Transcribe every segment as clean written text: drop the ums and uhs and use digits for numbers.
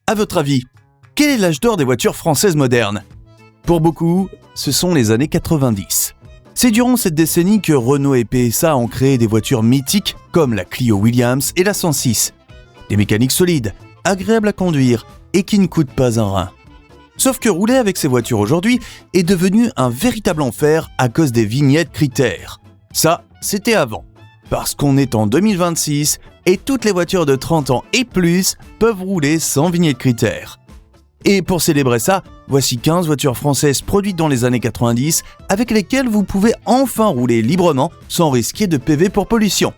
À votre avis, quel est l'âge d'or des voitures françaises modernes ? Pour beaucoup, ce sont les années 90. C'est durant cette décennie que Renault et PSA ont créé des voitures mythiques comme la Clio Williams et la 106. Des mécaniques solides, agréables à conduire et qui ne coûtent pas un rein. Sauf que rouler avec ces voitures aujourd'hui est devenu un véritable enfer à cause des vignettes critères. Ça, c'était avant. Parce qu'on est en 2026 et toutes les voitures de 30 ans et plus peuvent rouler sans vignette critères. Et pour célébrer ça, voici 15 voitures françaises produites dans les années 90 avec lesquelles vous pouvez enfin rouler librement sans risquer de PV pour pollution.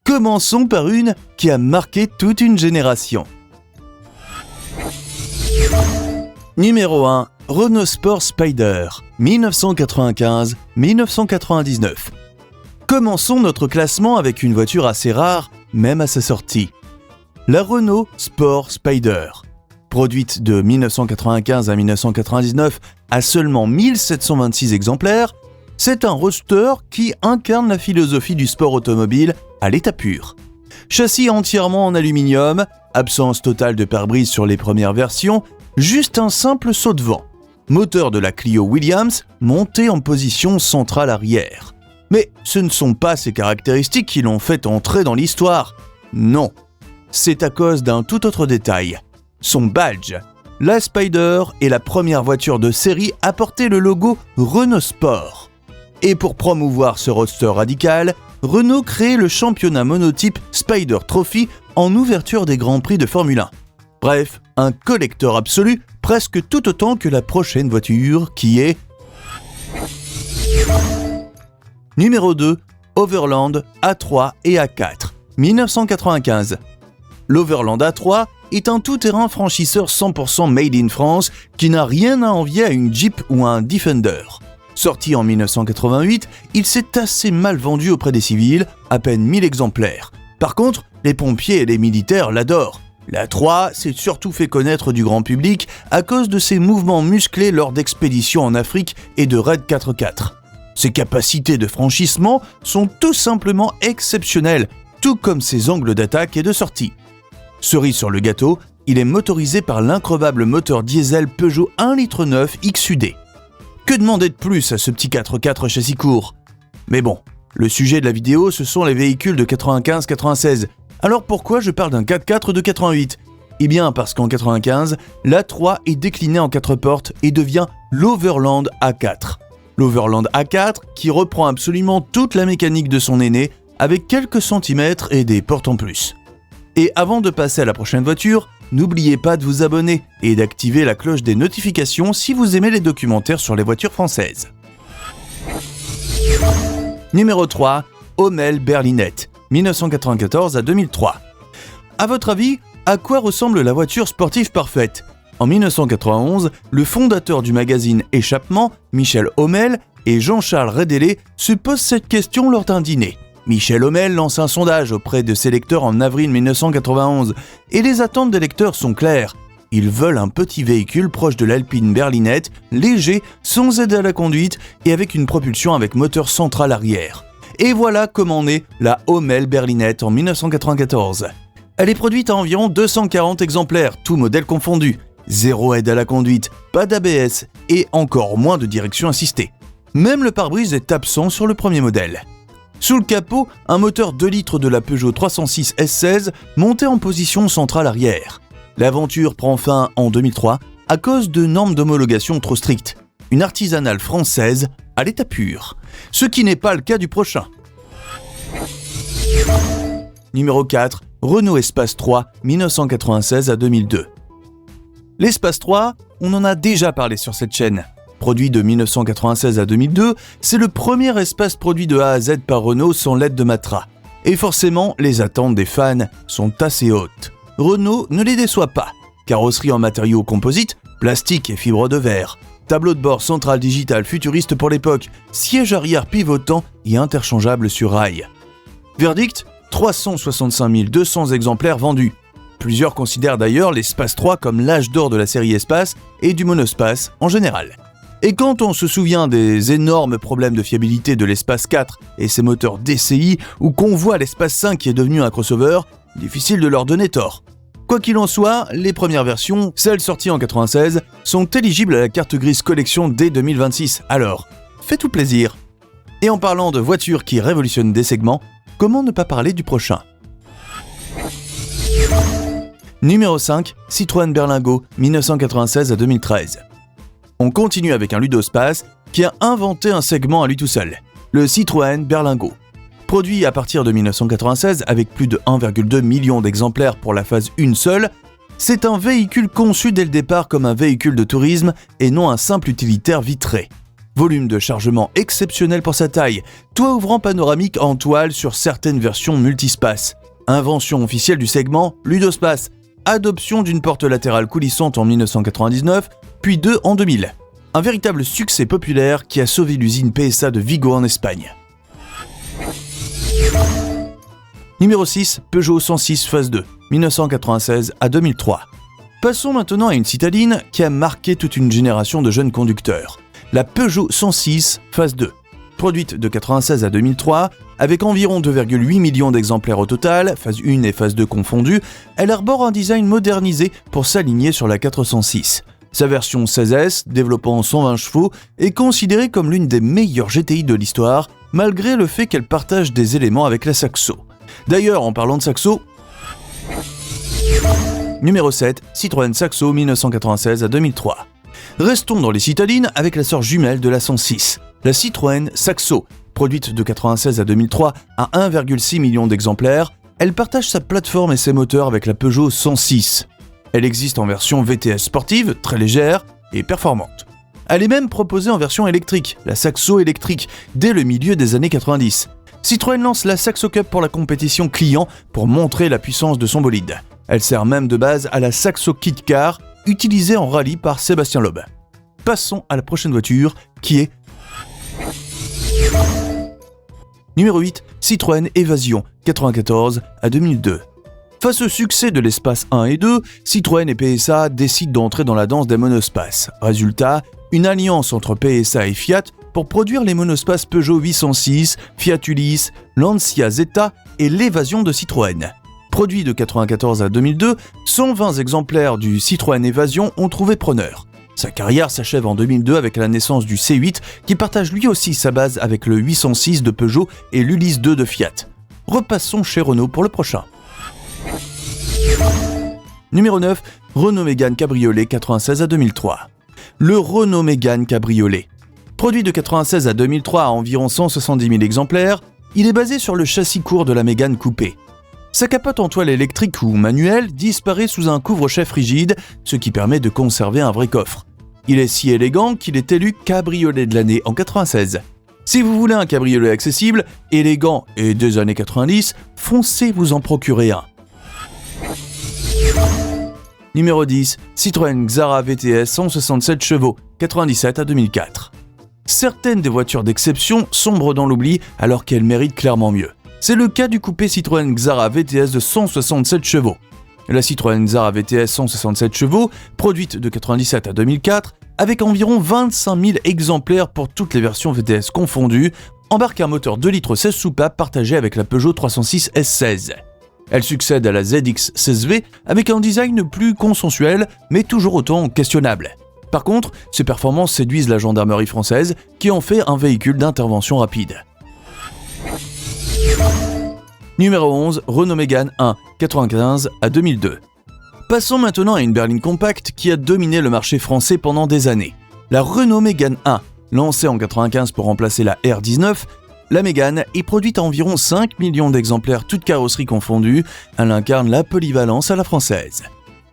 Commençons par une qui a marqué toute une génération. Numéro 1, Renault Sport Spider, 1995-1999. Commençons notre classement avec une voiture assez rare, même à sa sortie. La Renault Sport Spider. Produite de 1995 à 1999 à seulement 1726 exemplaires, c'est un roadster qui incarne la philosophie du sport automobile à l'état pur. Châssis entièrement en aluminium, absence totale de pare-brise sur les premières versions, juste un simple saut de vent. Moteur de la Clio Williams, monté en position centrale arrière. Mais ce ne sont pas ces caractéristiques qui l'ont fait entrer dans l'histoire. Non, c'est à cause d'un tout autre détail. Son badge. La Spider est la première voiture de série à porter le logo Renault Sport. Et pour promouvoir ce roadster radical, Renault crée le championnat monotype Spider Trophy en ouverture des Grands Prix de Formule 1. Bref, un collector absolu, presque tout autant que la prochaine voiture qui est... Numéro 2, Overland A3 et A4, 1995. L'Overland A3 est un tout-terrain franchisseur 100% made in France qui n'a rien à envier à une Jeep ou à un Defender. Sorti en 1988, il s'est assez mal vendu auprès des civils, à peine 1000 exemplaires. Par contre, les pompiers et les militaires l'adorent. L'A3 s'est surtout fait connaître du grand public à cause de ses mouvements musclés lors d'expéditions en Afrique et de raids 4x4. Ses capacités de franchissement sont tout simplement exceptionnelles, tout comme ses angles d'attaque et de sortie. Cerise sur le gâteau, il est motorisé par l'increvable moteur diesel Peugeot 1,9 litre XUD. Que demander de plus à ce petit 4x4 châssis court ? Mais bon, le sujet de la vidéo, ce sont les véhicules de 95-96. Alors pourquoi je parle d'un 4x4 de 88 ? Eh bien parce qu'en 95, l'A3 est décliné en 4 portes et devient l'Overland A4. L'Overland A4 qui reprend absolument toute la mécanique de son aîné avec quelques centimètres et des portes en plus. Et avant de passer à la prochaine voiture, n'oubliez pas de vous abonner et d'activer la cloche des notifications si vous aimez les documentaires sur les voitures françaises. Numéro 3, Hommel Berlinette, 1994 à 2003. À votre avis, à quoi ressemble la voiture sportive parfaite ? En 1991, le fondateur du magazine Échappement, Michel Hommel, et Jean-Charles Rédélé se posent cette question lors d'un dîner. Michel Hommel lance un sondage auprès de ses lecteurs en avril 1991 et les attentes des lecteurs sont claires. Ils veulent un petit véhicule proche de l'Alpine Berlinette, léger, sans aide à la conduite et avec une propulsion avec moteur central arrière. Et voilà comment naît la Hommel Berlinette en 1994. Elle est produite à environ 240 exemplaires, tous modèles confondus. Zéro aide à la conduite, pas d'ABS et encore moins de direction assistée. Même le pare-brise est absent sur le premier modèle. Sous le capot, un moteur 2 litres de la Peugeot 306 S16 monté en position centrale arrière. L'aventure prend fin en 2003 à cause de normes d'homologation trop strictes. Une artisanale française à l'état pur. Ce qui n'est pas le cas du prochain. Numéro 4, Renault Espace 3, 1996 à 2002. L'Espace 3, on en a déjà parlé sur cette chaîne. Produit de 1996 à 2002, c'est le premier espace produit de A à Z par Renault sans l'aide de Matra. Et forcément, les attentes des fans sont assez hautes. Renault ne les déçoit pas. Carrosserie en matériaux composites, plastique et fibre de verre. Tableau de bord central digital futuriste pour l'époque, siège arrière pivotant et interchangeable sur rail. Verdict, 365 200 exemplaires vendus. Plusieurs considèrent d'ailleurs l'Espace 3 comme l'âge d'or de la série Espace et du monospace en général. Et quand on se souvient des énormes problèmes de fiabilité de l'Espace 4 et ses moteurs DCI, ou qu'on voit l'Espace 5 qui est devenu un crossover, difficile de leur donner tort. Quoi qu'il en soit, les premières versions, celles sorties en 96, sont éligibles à la carte grise collection dès 2026, alors faites-vous plaisir. Et en parlant de voitures qui révolutionnent des segments, comment ne pas parler du prochain ? Numéro 5, Citroën Berlingo, 1996 à 2013. On continue avec un ludospace qui a inventé un segment à lui tout seul, le Citroën Berlingo. Produit à partir de 1996 avec plus de 1,2 million d'exemplaires pour la phase 1 seule, c'est un véhicule conçu dès le départ comme un véhicule de tourisme et non un simple utilitaire vitré. Volume de chargement exceptionnel pour sa taille, toit ouvrant panoramique en toile sur certaines versions multispace. Invention officielle du segment, ludospace. Adoption d'une porte latérale coulissante en 1999, puis 2 en 2000. Un véritable succès populaire qui a sauvé l'usine PSA de Vigo en Espagne. Numéro 6, Peugeot 106 phase 2, 1996 à 2003. Passons maintenant à une citadine qui a marqué toute une génération de jeunes conducteurs. La Peugeot 106 phase 2. Produite de 1996 à 2003, avec environ 2,8 millions d'exemplaires au total, phase 1 et phase 2 confondues, elle arbore un design modernisé pour s'aligner sur la 406. Sa version 16S, développant 120 chevaux, est considérée comme l'une des meilleures GTI de l'histoire, malgré le fait qu'elle partage des éléments avec la Saxo. D'ailleurs, en parlant de Saxo, numéro 7, Citroën Saxo 1996 à 2003. Restons dans les citadines avec la sœur jumelle de la 106, la Citroën Saxo. Produite de 1996 à 2003 à 1,6 million d'exemplaires, elle partage sa plateforme et ses moteurs avec la Peugeot 106. Elle existe en version VTS sportive, très légère et performante. Elle est même proposée en version électrique, la Saxo électrique, dès le milieu des années 90. Citroën lance la Saxo Cup pour la compétition client pour montrer la puissance de son bolide. Elle sert même de base à la Saxo Kit Car, utilisée en rallye par Sébastien Loeb. Passons à la prochaine voiture, qui est numéro 8, Citroën Évasion, 1994 à 2002. Face au succès de l'Espace 1 et 2, Citroën et PSA décident d'entrer dans la danse des monospaces. Résultat, une alliance entre PSA et Fiat pour produire les monospaces Peugeot 806, Fiat Ulysse, Lancia Zeta et l'Évasion de Citroën. Produit de 1994 à 2002, 120 exemplaires du Citroën Évasion ont trouvé preneur. Sa carrière s'achève en 2002 avec la naissance du C8 qui partage lui aussi sa base avec le 806 de Peugeot et l'Ulysse 2 de Fiat. Repassons chez Renault pour le prochain. Numéro 9, Renault Mégane Cabriolet 1996 à 2003. Le Renault Mégane Cabriolet. Produit de 1996 à 2003 à environ 170 000 exemplaires, il est basé sur le châssis court de la Mégane coupé. Sa capote en toile électrique ou manuelle disparaît sous un couvre-chef rigide, ce qui permet de conserver un vrai coffre. Il est si élégant qu'il est élu cabriolet de l'année en 1996. Si vous voulez un cabriolet accessible, élégant et des années 90, foncez vous en procurer un. Numéro 10, Citroën Xara VTS 167 chevaux, 1997 à 2004. Certaines des voitures d'exception sombrent dans l'oubli alors qu'elles méritent clairement mieux. C'est le cas du coupé Citroën Xara VTS de 167 chevaux. La Citroën Xara VTS 167 chevaux, produite de 1997 à 2004, avec environ 25 000 exemplaires pour toutes les versions VTS confondues, embarque un moteur 2 litres 16 soupapes partagé avec la Peugeot 306 S16. Elle succède à la ZX16V avec un design plus consensuel, mais toujours autant questionnable. Par contre, ses performances séduisent la gendarmerie française, qui en fait un véhicule d'intervention rapide. Numéro 11, Renault Mégane 1, 1995 à 2002. Passons maintenant à une berline compacte qui a dominé le marché français pendant des années. La Renault Mégane 1, lancée en 1995 pour remplacer la R19, la Mégane est produite à environ 5 millions d'exemplaires toutes carrosseries confondues, elle incarne la polyvalence à la française.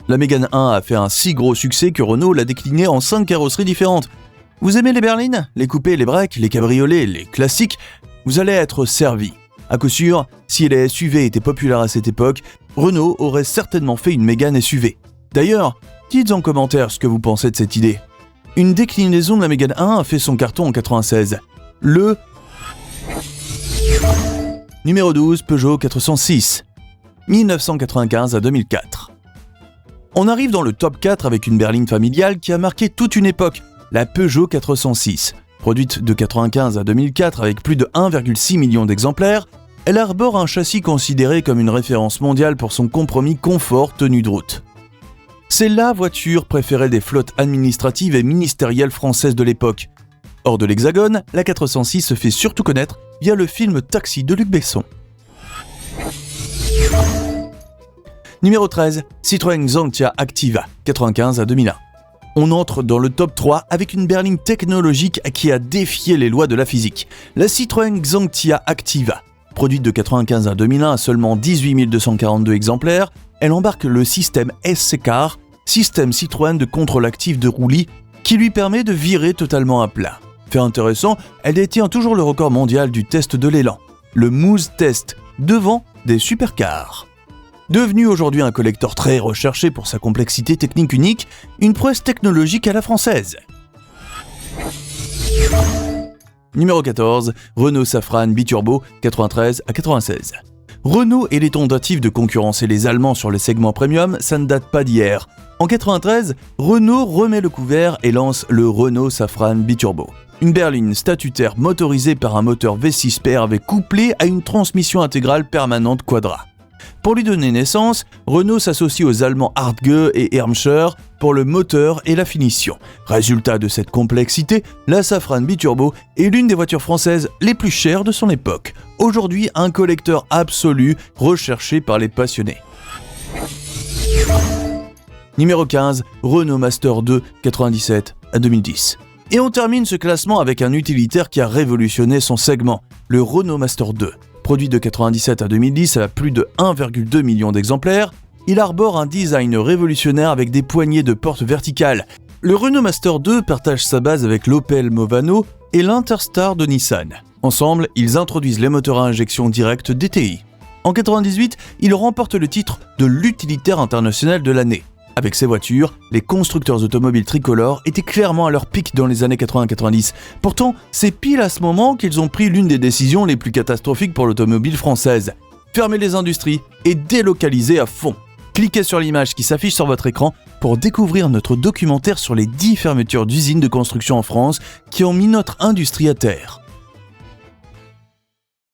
La Mégane 1 a fait un si gros succès que Renault l'a déclinée en 5 carrosseries différentes. Vous aimez les berlines, les coupés, les breaks, les cabriolets, les classiques? Vous allez être servi. À coup sûr, si les SUV étaient populaires à cette époque, Renault aurait certainement fait une Mégane SUV. D'ailleurs, dites en commentaire ce que vous pensez de cette idée. Une déclinaison de la Mégane 1 a fait son carton en 1996. Le numéro 12, Peugeot 406, 1995 à 2004. On arrive dans le top 4 avec une berline familiale qui a marqué toute une époque, la Peugeot 406. Produite de 1995 à 2004 avec plus de 1,6 million d'exemplaires, elle arbore un châssis considéré comme une référence mondiale pour son compromis confort-tenue de route. C'est la voiture préférée des flottes administratives et ministérielles françaises de l'époque. Hors de l'Hexagone, la 406 se fait surtout connaître via le film Taxi de Luc Besson. Numéro 13, Citroën Xantia Activa, 1995 à 2001. On entre dans le top 3 avec une berline technologique qui a défié les lois de la physique. La Citroën Xantia Activa. Produite de 1995 à 2001 à seulement 18 242 exemplaires, elle embarque le système SC-Car, système Citroën de contrôle actif de roulis, qui lui permet de virer totalement à plat. Fait intéressant, elle détient toujours le record mondial du test de l'élan, le Moose Test, devant des supercars. Devenu aujourd'hui un collector très recherché pour sa complexité technique unique, une prouesse technologique à la française. Numéro 14, Renault Safrane Biturbo, 93 à 96. Renault est les tentatives de concurrencer les Allemands sur le segment premium, ça ne date pas d'hier. En 93, Renault remet le couvert et lance le Renault Safrane Biturbo. Une berline statutaire motorisée par un moteur V6 PRV couplé à une transmission intégrale permanente Quadra. Pour lui donner naissance, Renault s'associe aux Allemands Hartge et Irmscher pour le moteur et la finition. Résultat de cette complexité, la Safrane Biturbo est l'une des voitures françaises les plus chères de son époque. Aujourd'hui, un collecteur absolu recherché par les passionnés. Numéro 15, Renault Master 2, 97 à 2010. Et on termine ce classement avec un utilitaire qui a révolutionné son segment, le Renault Master 2. Produit de 1997 à 2010 à plus de 1,2 million d'exemplaires, il arbore un design révolutionnaire avec des poignées de porte verticales. Le Renault Master 2 partage sa base avec l'Opel Movano et l'Interstar de Nissan. Ensemble, ils introduisent les moteurs à injection directe DTI. En 1998, il remporte le titre de l'utilitaire international de l'année. Avec ces voitures, les constructeurs automobiles tricolores étaient clairement à leur pic dans les années 80-90. Pourtant, c'est pile à ce moment qu'ils ont pris l'une des décisions les plus catastrophiques pour l'automobile française. Fermer les industries et délocaliser à fond. Cliquez sur l'image qui s'affiche sur votre écran pour découvrir notre documentaire sur les 10 fermetures d'usines de construction en France qui ont mis notre industrie à terre.